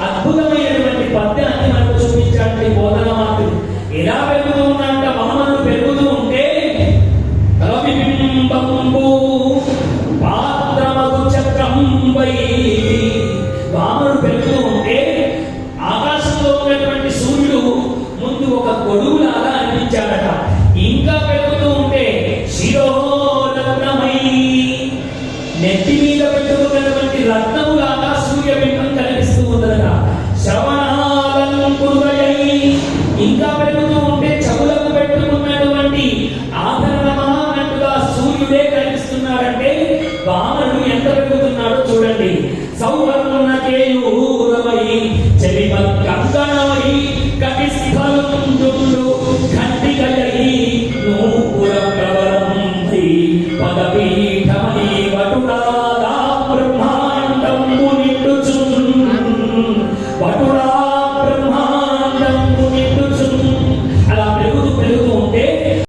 అద్భుతమైనటువంటి పద్యాన్ని మనకు చూపించాడు బోధన మాత్రం. ఎలా పెరుగుతూ ఉన్నంట మహమ్మను పెరుగుతూ ఉంటే రవిబింబంబు పాత్రమగు చక్రంబై వామను పెరుగుతూ ఉంటే ఆకాశంలో ఉన్నటువంటి సూర్యుడు ముందు ఒక గొడుగులాగా అనిపించాడట. ఇంకా పెరుగుతూ ఉంటే శిరోరత్నమై నెత్తి మీద పెట్టుకున్నటువంటి రత్నములాగా సూర్యబింబం కనిపిస్తూ ఉన్నదట. శ్రవణాలంకృతయై ఇంకా పెరుగుతూ ఉంటే చెవులకు పెట్టుకున్నటువంటి ఆభరణమానట్టుగా సూర్యుడే కనిపిస్తున్నాడంటే వామనుడు ఎంత పెరుగుతున్నాడో చూడండి. సౌవర్ణ కేయూరమై చలిపక్క